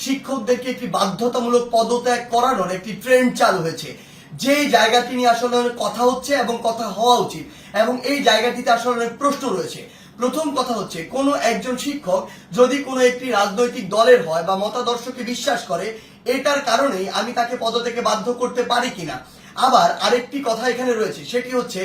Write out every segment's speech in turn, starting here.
শিক্ষকদেরকে একটি বাধ্যতামূলক পদত্যাগ করানোর একটি ট্রেন্ড চালু হয়েছে। যে জায়গাটি নিয়ে আসলে কথা হচ্ছে এবং কথা হওয়া উচিত, এবং এই জায়গাটিতে আসলে অনেক প্রশ্ন রয়েছে। প্রথম কথা হচ্ছে, কোনো একজন শিক্ষক যদি কোনো একটি রাজনৈতিক দলের হয় বা মতাদর্শকে বিশ্বাস করে, এটার কারণেই আমি তাকে পদত্যাগে বাধ্য করতে পারি কিনা। আবার আরেকটি কথা এখানে রয়েছে, সেটি হচ্ছে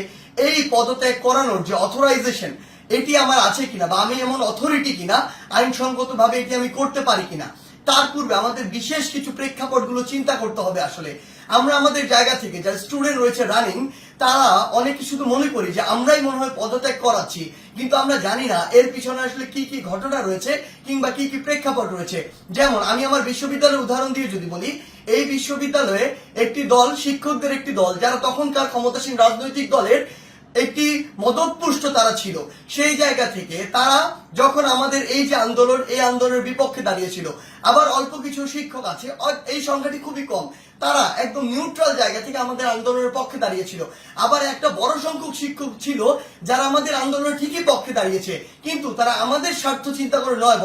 এই পদত্যাগ করানোর যে অথরাইজেশন, এটি আমার আছে কিনা, বা আমি এমন অথরিটি কিনা, আইনসঙ্গতভাবে এটি আমি করতে পারি কিনা। তার পূর্বে আমাদের বিশেষ কিছু প্রেক্ষাপটগুলো চিন্তা করতে হবে। আসলে আমরা আমাদের জায়গা থেকে যারা স্টুডেন্ট রয়েছে রানিং, তারা অনেকে শুধু মনে করি যে আমরাই মনে হয় পদত্যাগ করাচ্ছি, কিন্তু আমরা জানি না এর পিছনে আসলে কি কি ঘটনা রয়েছে কিংবা কি কি প্রেক্ষাপট রয়েছে। যেমন আমি আমার বিশ্ববিদ্যালয়ের উদাহরণ দিয়ে যদি বলি, এই বিশ্ববিদ্যালয়ে একটি দল, শিক্ষকদের একটি দল, যারা তখনকার ক্ষমতাসীন রাজনৈতিক দলের একটি মদতপুষ্ট তারা ছিল। সেই জায়গা থেকে তারা যখন আমাদের এই যে আন্দোলন, এই আন্দোলনের বিপক্ষে দাঁড়িয়েছিল। আবার অল্প কিছু শিক্ষক আছে, এই সংখ্যাটি খুবই কম, তারা একদম নিউট্রাল জায়গা থেকে আমাদের আন্দোলনের পক্ষে দাঁড়িয়েছিল। আবার একটা বড় সংখ্যক শিক্ষক ছিল যারা আমাদের আন্দোলনের ঠিকই পক্ষে দাঁড়িয়েছে, কিন্তু তারা আমাদের স্বার্থ চিন্তা করে নয়,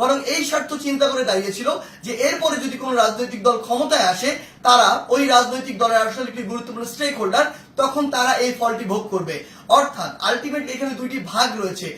বরং এই স্বার্থ চিন্তা করে দাঁড়িয়েছিল যে এরপরে যদি কোনো রাজনৈতিক দল ক্ষমতায় আসে, তারা ওই রাজনৈতিক দলের আসলে একটি গুরুত্বপূর্ণ স্টেক হোল্ডার, তখন তারা এই ফলটি ভোগ করবে। অর্থাৎ আলটিমেটলি এখানে দুইটি ভাগ রয়েছে।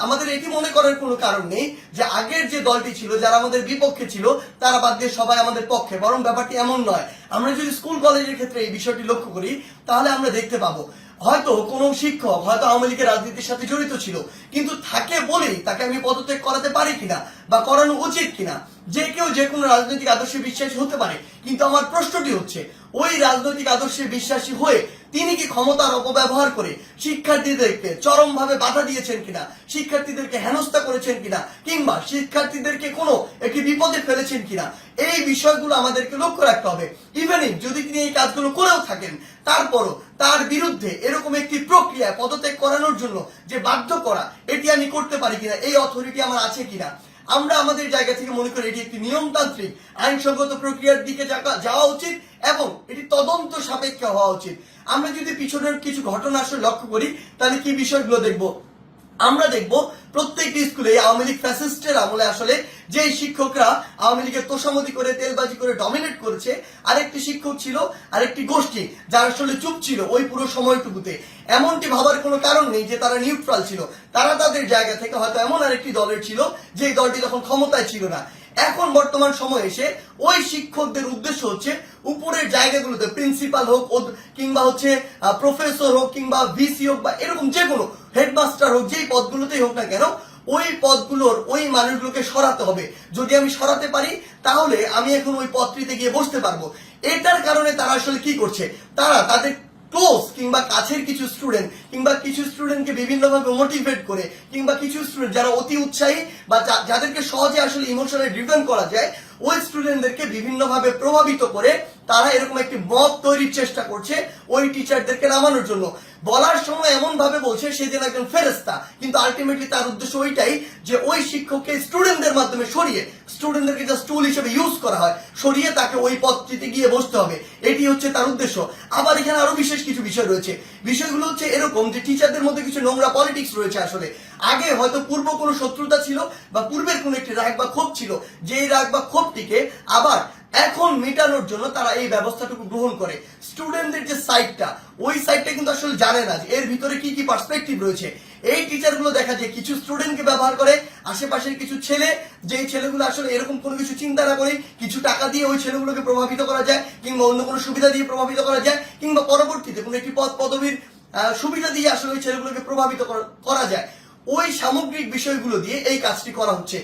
আমাদের এটি মনে করার কোনো কারণ নেই যে আগের যে দলটি ছিল, যারা আমাদের বিপক্ষে ছিল, তারা বাদ দিয়ে সবাই আমাদের পক্ষে, বরং ব্যাপারটি এমন নয়। আমরা যদি স্কুল কলেজের ক্ষেত্রে এই বিষয়টি লক্ষ্য করি, তাহলে আমরা দেখতে পাবো হয়তো কোনো শিক্ষক হয়তো আওয়ামী লীগের রাজনীতির সাথে জড়িত ছিল, কিন্তু থাকে বলেই তাকে আমি পদত্যাগ করাতে পারি কিনা বা করানো উচিত কিনা। যে কেউ যে কোনো রাজনৈতিক আদর্শে বিশ্বাসী হতে পারে, কিন্তু আমার প্রশ্নটি হচ্ছে, ওই রাজনৈতিক আদর্শে বিশ্বাসী হয়ে তিনি কি ক্ষমতার অপব্যবহার করে শিক্ষার্থীদেরকে চরমভাবে বাধা দিয়েছেন কিনা, শিক্ষার্থীদেরকে হেনস্থা করেছেন কিনা, কিংবা শিক্ষার্থীদেরকে কোনো একটি বিপদে ফেলেছেন কিনা, এই বিষয়গুলো আমাদেরকে লক্ষ্য রাখতে হবে। ইভেনিং যদি তিনি এই কাজগুলো করেও থাকেন, তারপরও তার বিরুদ্ধে এরকম একটি প্রক্রিয়া পদত্যাগ করানোর জন্য যে বাধ্য করা, এটি আমি করতে পারি কিনা, এই অথরিটি আমার আছে কিনা। আমরা আমাদের জায়গা থেকে মনে করি এটি একটি নিয়মতান্ত্রিক আইনসঙ্গত প্রক্রিয়ার দিকে যাওয়া উচিত এবং এটি তদন্ত সাপেক্ষে হওয়া উচিত। আমরা যদি পিছনের কিছু ঘটনা আসলে লক্ষ্য করি, তাহলে কি বিষয়গুলো দেখব? আমরা দেখব প্রত্যেকটি স্কুলে আওয়ামী লীগ ফ্যাসিস্টের আমলে আসলে যে শিক্ষকরা আওয়ামী লীগের তোষামতি করে, তেলবাজি করে ডমিনেট করেছে, আরেকটি শিক্ষক ছিল, আরেকটি গোষ্ঠী যারা আসলে চুপ ছিল ওই পুরো সময়টুকুতে। এমনটি ভাবার কোনো কারণ নেই যে তারা নিউট্রাল ছিল, তারা তাদের জায়গা থেকে হয়তো এমন আরেকটি দলের ছিল যে দলটি তখন ক্ষমতায় ছিল না। এখন বর্তমান সময়ে এসে ওই শিক্ষকদের উদ্দেশ্য হচ্ছে উপরের জায়গাগুলোতে, প্রিন্সিপাল হোক কিংবা হচ্ছে প্রফেসর হোক কিংবা ভিসি হোক বা এরকম যে কোনো হেডমাস্টার হোক, যেই পদগুলোতেই হোক না কেন, ওই পদগুলোর ওই মানুষগুলোকে সরাতে হবে। যদি আমি সরাতে পারি, তাহলে আমি এখন ওই পদটিতে গিয়ে বসতে পারবো। এটার কারণে তারা আসলে কি করছে, তারা তাদের ক্লোজ কিংবা কাছের কিছু স্টুডেন্ট কিংবা কিছু স্টুডেন্টকে বিভিন্নভাবে মোটিভেট করে, কিংবা কিছু স্টুডেন্ট যারা অতি উৎসাহী বা যাদেরকে সহজে আসলে ইমোশনালি ড্রিভেন করা যায়, ওই স্টুডেন্টদেরকে বিভিন্নভাবে প্রভাবিত করে তারা এরকম একটি মত তৈরির চেষ্টা করছে ওই টিচারদেরকে নামানোর জন্য। বলার সময় এমন ভাবে বলছে সে যেন একজন ফেরেশতা, কিন্তু আলটিমেটলি তার উদ্দেশ্য ওইটাই যে ওই শিক্ষককে স্টুডেন্টদের মাধ্যমে সরিয়ে, স্টুডেন্টদেরকে জাস্ট টুল হিসেবে ইউজ করা হয়, সরিয়ে তাকে ওই পদটিতে গিয়ে বসতে হবে, এটি হচ্ছে তার উদ্দেশ্য। আবার এখানে আরো বিশেষ কিছু বিষয় রয়েছে। বিষয়গুলো হচ্ছে এরকম যে টিচারদের মধ্যে কিছু নোংরা পলিটিক্স রয়েছে। আসলে আগে হয়তো পূর্ব কোনো শত্রুতা ছিল বা পূর্বের কোনো একটি রাগ বা ক্ষোভ ছিল, যেই রাগ বা ক্ষোভটিকে আবার এখন মেটানোর জন্য তারা এই ব্যবস্থাটুকু গ্রহণ করে। স্টুডেন্টদের যে সাইডটা, ওই সাইডটা কিন্তু আসলে জানে না যে এর ভিতরে কি কি পার্সপেক্টিভ রয়েছে। এই টিচারগুলো দেখা যায় কিছু স্টুডেন্টকে ব্যবহার করে, আশেপাশের কিছু ছেলে, যেই ছেলেগুলো আসলে এরকম কোনো কিছু চিন্তা না করে কিছু টাকা দিয়ে ওই ছেলেগুলোকে প্রভাবিত করা যায়, কিংবা অন্য কোনো সুবিধা দিয়ে প্রভাবিত করা যায়, কিংবা পরবর্তীতে কোনো একটি পদবীর সুবিধা দিয়ে আসলে ওই ছেলেগুলোকে প্রভাবিত করা যায়। ওই সামগ্রিক বিষয়গুলো দিয়ে এই কাজটি করা হচ্ছে।